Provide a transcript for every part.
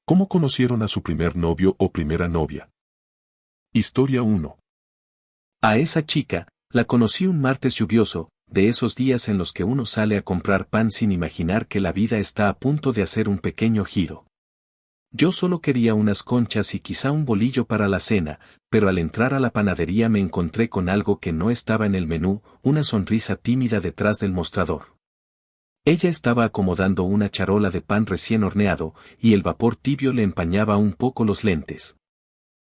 ¿Cómo conocieron a su primer novio o primera novia? Historia 1. A esa chica, la conocí un martes lluvioso, de esos días en los que uno sale a comprar pan sin imaginar que la vida está a punto de hacer un pequeño giro. Yo solo quería unas conchas y quizá un bolillo para la cena, pero al entrar a la panadería me encontré con algo que no estaba en el menú, una sonrisa tímida detrás del mostrador. Ella estaba acomodando una charola de pan recién horneado, y el vapor tibio le empañaba un poco los lentes.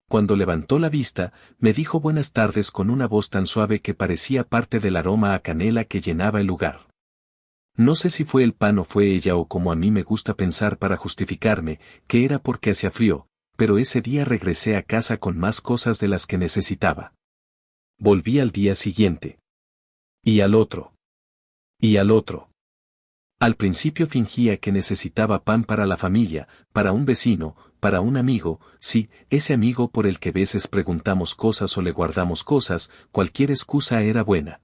Cuando levantó la vista, me dijo buenas tardes con una voz tan suave que parecía parte del aroma a canela que llenaba el lugar. No sé si fue el pan o fue ella o como a mí me gusta pensar para justificarme, que era porque hacía frío, pero ese día regresé a casa con más cosas de las que necesitaba. Volví al día siguiente. Y al otro. Y al otro. Al principio fingía que necesitaba pan para la familia, para un vecino, para un amigo, sí, ese amigo por el que a veces preguntamos cosas o le guardamos cosas, cualquier excusa era buena.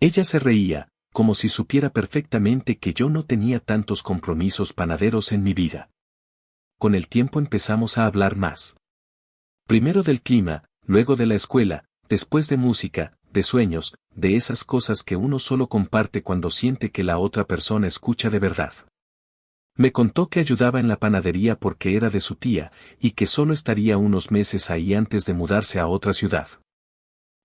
Ella se reía, como si supiera perfectamente que yo no tenía tantos compromisos panaderos en mi vida. Con el tiempo empezamos a hablar más. Primero del clima, luego de la escuela, después de música, de sueños, de esas cosas que uno solo comparte cuando siente que la otra persona escucha de verdad. Me contó que ayudaba en la panadería porque era de su tía, y que solo estaría unos meses ahí antes de mudarse a otra ciudad.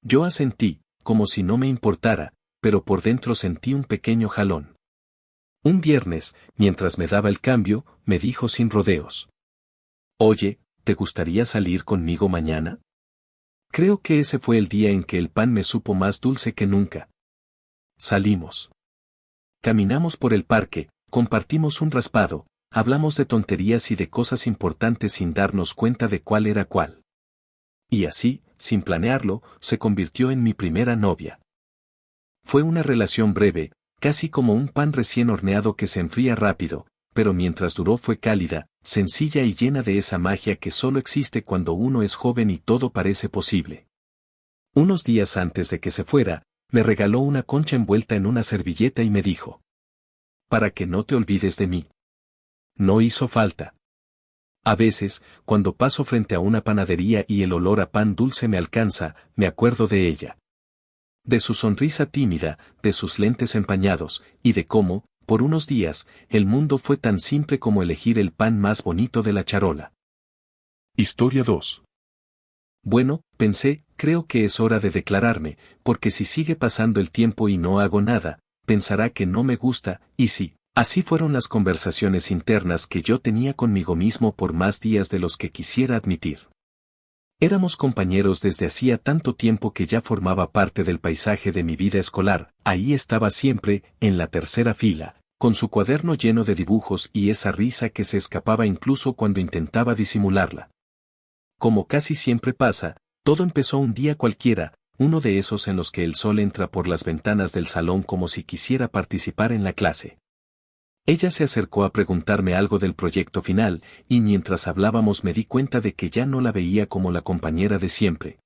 Yo asentí, como si no me importara, pero por dentro sentí un pequeño jalón. Un viernes, mientras me daba el cambio, me dijo sin rodeos: «Oye, ¿te gustaría salir conmigo mañana?» Creo que ese fue el día en que el pan me supo más dulce que nunca. Salimos. Caminamos por el parque, compartimos un raspado, hablamos de tonterías y de cosas importantes sin darnos cuenta de cuál era cuál. Y así, sin planearlo, se convirtió en mi primera novia. Fue una relación breve, casi como un pan recién horneado que se enfría rápido, pero mientras duró fue cálida, sencilla y llena de esa magia que solo existe cuando uno es joven y todo parece posible. Unos días antes de que se fuera, me regaló una concha envuelta en una servilleta y me dijo: «Para que no te olvides de mí». No hizo falta. A veces, cuando paso frente a una panadería y el olor a pan dulce me alcanza, me acuerdo de ella. De su sonrisa tímida, de sus lentes empañados, y de cómo, por unos días, el mundo fue tan simple como elegir el pan más bonito de la charola. Historia 2. Bueno, pensé, creo que es hora de declararme, porque si sigue pasando el tiempo y no hago nada, pensará que no me gusta, y sí. Así fueron las conversaciones internas que yo tenía conmigo mismo por más días de los que quisiera admitir. Éramos compañeros desde hacía tanto tiempo que ya formaba parte del paisaje de mi vida escolar, ahí estaba siempre, en la tercera fila, con su cuaderno lleno de dibujos y esa risa que se escapaba incluso cuando intentaba disimularla. Como casi siempre pasa, todo empezó un día cualquiera, uno de esos en los que el sol entra por las ventanas del salón como si quisiera participar en la clase. Ella se acercó a preguntarme algo del proyecto final, y mientras hablábamos me di cuenta de que ya no la veía como la compañera de siempre.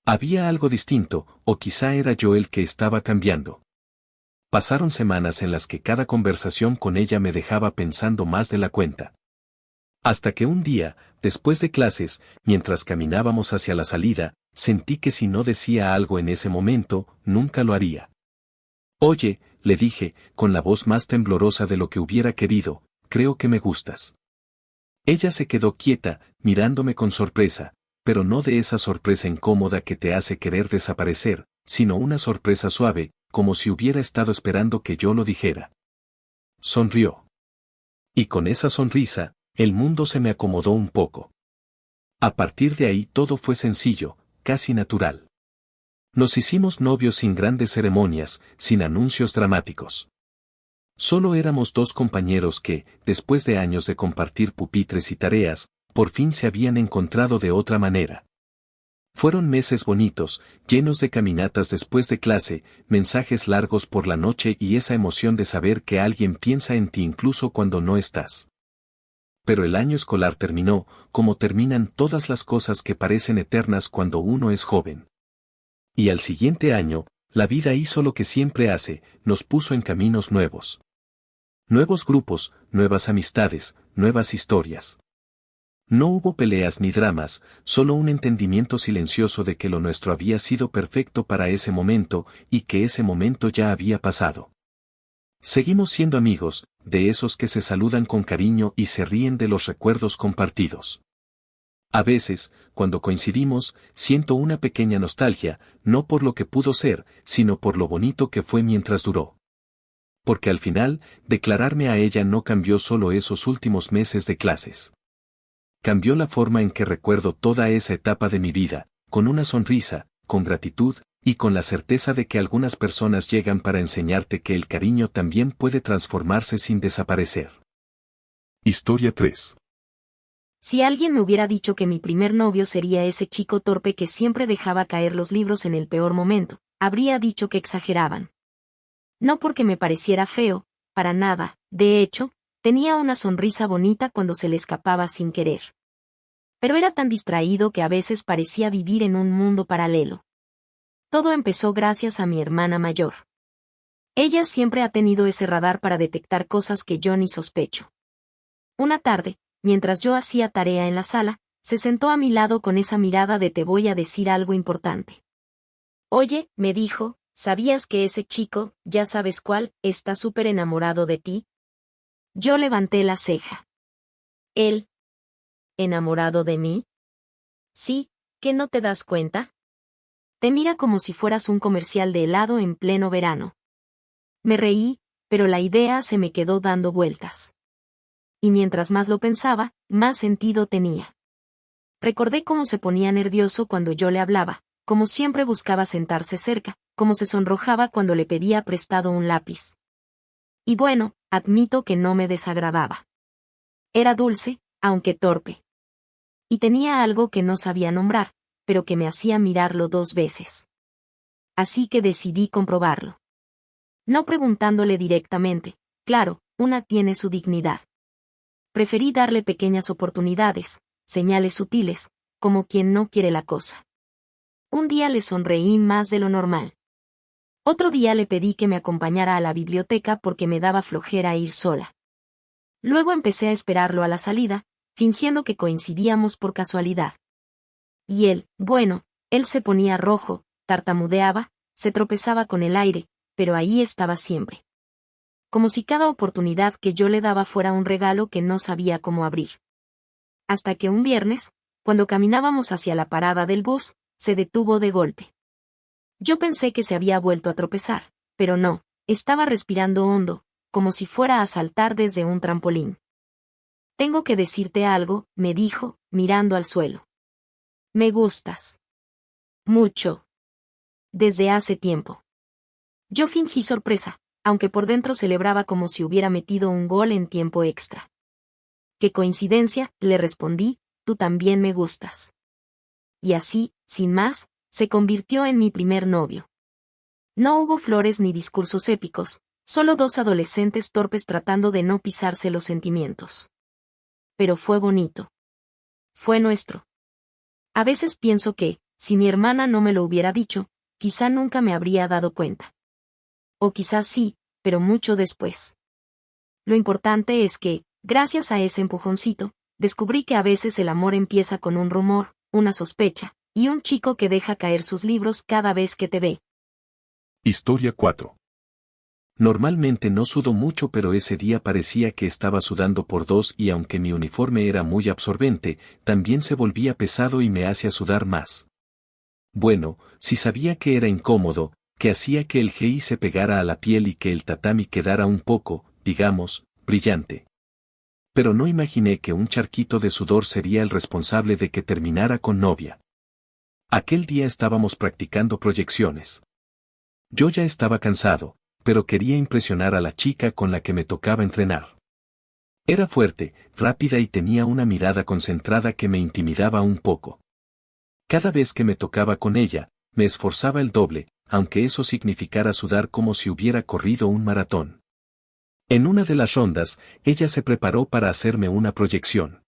Había algo distinto, o quizá era yo el que estaba cambiando. Pasaron semanas en las que cada conversación con ella me dejaba pensando más de la cuenta. Hasta que un día, después de clases, mientras caminábamos hacia la salida, sentí que si no decía algo en ese momento, nunca lo haría. «Oye», le dije, con la voz más temblorosa de lo que hubiera querido, «creo que me gustas». Ella se quedó quieta, mirándome con sorpresa, pero no de esa sorpresa incómoda que te hace querer desaparecer, sino una sorpresa suave, como si hubiera estado esperando que yo lo dijera. Sonrió. Y con esa sonrisa, el mundo se me acomodó un poco. A partir de ahí todo fue sencillo, casi natural. Nos hicimos novios sin grandes ceremonias, sin anuncios dramáticos. Solo éramos dos compañeros que, después de años de compartir pupitres y tareas, por fin se habían encontrado de otra manera. Fueron meses bonitos, llenos de caminatas después de clase, mensajes largos por la noche y esa emoción de saber que alguien piensa en ti incluso cuando no estás. Pero el año escolar terminó, como terminan todas las cosas que parecen eternas cuando uno es joven. Y al siguiente año, la vida hizo lo que siempre hace, nos puso en caminos nuevos. Nuevos grupos, nuevas amistades, nuevas historias. No hubo peleas ni dramas, solo un entendimiento silencioso de que lo nuestro había sido perfecto para ese momento y que ese momento ya había pasado. Seguimos siendo amigos, de esos que se saludan con cariño y se ríen de los recuerdos compartidos. A veces, cuando coincidimos, siento una pequeña nostalgia, no por lo que pudo ser, sino por lo bonito que fue mientras duró. Porque al final, declararme a ella no cambió solo esos últimos meses de clases. Cambió la forma en que recuerdo toda esa etapa de mi vida, con una sonrisa, con gratitud, y con la certeza de que algunas personas llegan para enseñarte que el cariño también puede transformarse sin desaparecer. Historia 3. Si alguien me hubiera dicho que mi primer novio sería ese chico torpe que siempre dejaba caer los libros en el peor momento, habría dicho que exageraban. No porque me pareciera feo, para nada, de hecho, tenía una sonrisa bonita cuando se le escapaba sin querer. Pero era tan distraído que a veces parecía vivir en un mundo paralelo. Todo empezó gracias a mi hermana mayor. Ella siempre ha tenido ese radar para detectar cosas que yo ni sospecho. Una tarde, mientras yo hacía tarea en la sala, se sentó a mi lado con esa mirada de te voy a decir algo importante. Oye, me dijo, ¿sabías que ese chico, ya sabes cuál, está súper enamorado de ti? Yo levanté la ceja. ¿Él? ¿Enamorado de mí? Sí, ¿qué no te das cuenta? Te mira como si fueras un comercial de helado en pleno verano. Me reí, pero la idea se me quedó dando vueltas. Y mientras más lo pensaba, más sentido tenía. Recordé cómo se ponía nervioso cuando yo le hablaba, cómo siempre buscaba sentarse cerca, cómo se sonrojaba cuando le pedía prestado un lápiz. Y bueno, admito que no me desagradaba. Era dulce, aunque torpe. Y tenía algo que no sabía nombrar, pero que me hacía mirarlo 2 veces. Así que decidí comprobarlo. No preguntándole directamente, claro, una tiene su dignidad. Preferí darle pequeñas oportunidades, señales sutiles, como quien no quiere la cosa. Un día le sonreí más de lo normal. Otro día le pedí que me acompañara a la biblioteca porque me daba flojera ir sola. Luego empecé a esperarlo a la salida, fingiendo que coincidíamos por casualidad. Y él se ponía rojo, tartamudeaba, se tropezaba con el aire, pero ahí estaba siempre. Como si cada oportunidad que yo le daba fuera un regalo que no sabía cómo abrir. Hasta que un viernes, cuando caminábamos hacia la parada del bus, se detuvo de golpe. Yo pensé que se había vuelto a tropezar, pero no, estaba respirando hondo, como si fuera a saltar desde un trampolín. Tengo que decirte algo, me dijo, mirando al suelo. Me gustas. Mucho. Desde hace tiempo. Yo fingí sorpresa, aunque por dentro celebraba como si hubiera metido un gol en tiempo extra. Qué coincidencia, le respondí, tú también me gustas. Y así, sin más, se convirtió en mi primer novio. No hubo flores ni discursos épicos, solo 2 adolescentes torpes tratando de no pisarse los sentimientos. Pero fue bonito. Fue nuestro. A veces pienso que, si mi hermana no me lo hubiera dicho, quizá nunca me habría dado cuenta. O quizás sí, pero mucho después. Lo importante es que, gracias a ese empujoncito, descubrí que a veces el amor empieza con un rumor, una sospecha, y un chico que deja caer sus libros cada vez que te ve. Historia 4. Normalmente no sudo mucho, pero ese día parecía que estaba sudando por 2 y aunque mi uniforme era muy absorbente, también se volvía pesado y me hacía sudar más. Bueno, si sabía que era incómodo, que hacía que el GI se pegara a la piel y que el tatami quedara un poco, digamos, brillante. Pero no imaginé que un charquito de sudor sería el responsable de que terminara con novia. Aquel día estábamos practicando proyecciones. Yo ya estaba cansado, pero quería impresionar a la chica con la que me tocaba entrenar. Era fuerte, rápida y tenía una mirada concentrada que me intimidaba un poco. Cada vez que me tocaba con ella, me esforzaba el doble, aunque eso significara sudar como si hubiera corrido un maratón. En una de las rondas, ella se preparó para hacerme una proyección.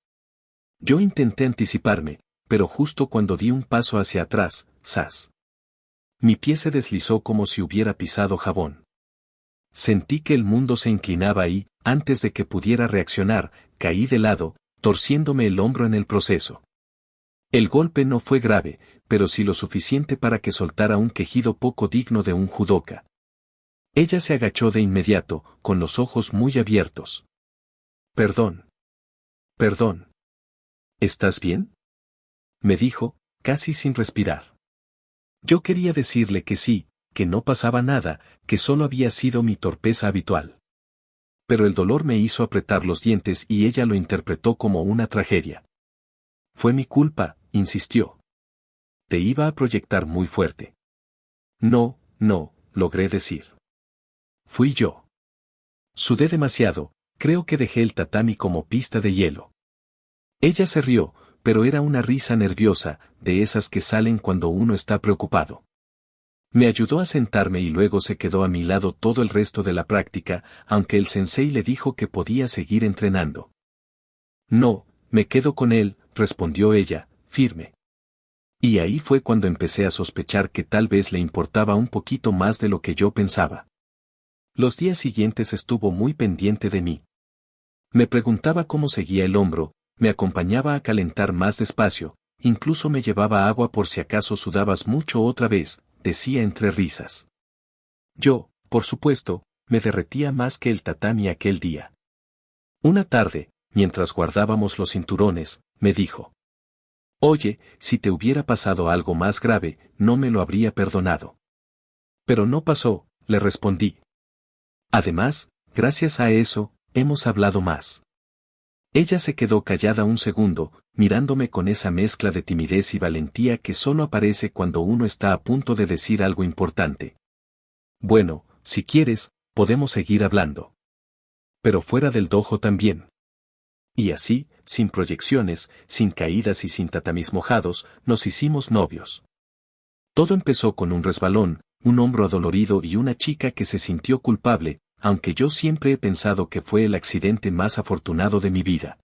Yo intenté anticiparme, pero justo cuando di un paso hacia atrás, ¡zas! Mi pie se deslizó como si hubiera pisado jabón. Sentí que el mundo se inclinaba y, antes de que pudiera reaccionar, caí de lado, torciéndome el hombro en el proceso. El golpe no fue grave, pero sí lo suficiente para que soltara un quejido poco digno de un judoka. Ella se agachó de inmediato, con los ojos muy abiertos. «Perdón. Perdón. ¿Estás bien?», me dijo, casi sin respirar. Yo quería decirle que sí, que no pasaba nada, que solo había sido mi torpeza habitual. Pero el dolor me hizo apretar los dientes y ella lo interpretó como una tragedia. «Fue mi culpa», insistió. «Te iba a proyectar muy fuerte». «No, no», logré decir. «Fui yo. Sudé demasiado, creo que dejé el tatami como pista de hielo». Ella se rió, pero era una risa nerviosa, de esas que salen cuando uno está preocupado. Me ayudó a sentarme y luego se quedó a mi lado todo el resto de la práctica, aunque el sensei le dijo que podía seguir entrenando. «No, me quedo con él», respondió ella, firme. Y ahí fue cuando empecé a sospechar que tal vez le importaba un poquito más de lo que yo pensaba. Los días siguientes estuvo muy pendiente de mí. Me preguntaba cómo seguía el hombro, me acompañaba a calentar más despacio, incluso me llevaba agua por si acaso sudabas mucho otra vez, decía entre risas. Yo, por supuesto, me derretía más que el tatami aquel día. Una tarde, mientras guardábamos los cinturones, me dijo: «Oye, si te hubiera pasado algo más grave, no me lo habría perdonado». «Pero no pasó», le respondí. «Además, gracias a eso, hemos hablado más». Ella se quedó callada un segundo, mirándome con esa mezcla de timidez y valentía que solo aparece cuando uno está a punto de decir algo importante. «Bueno, si quieres, podemos seguir hablando. Pero fuera del dojo también». Y así, sin proyecciones, sin caídas y sin tatamis mojados, nos hicimos novios. Todo empezó con un resbalón, un hombro adolorido y una chica que se sintió culpable, aunque yo siempre he pensado que fue el accidente más afortunado de mi vida.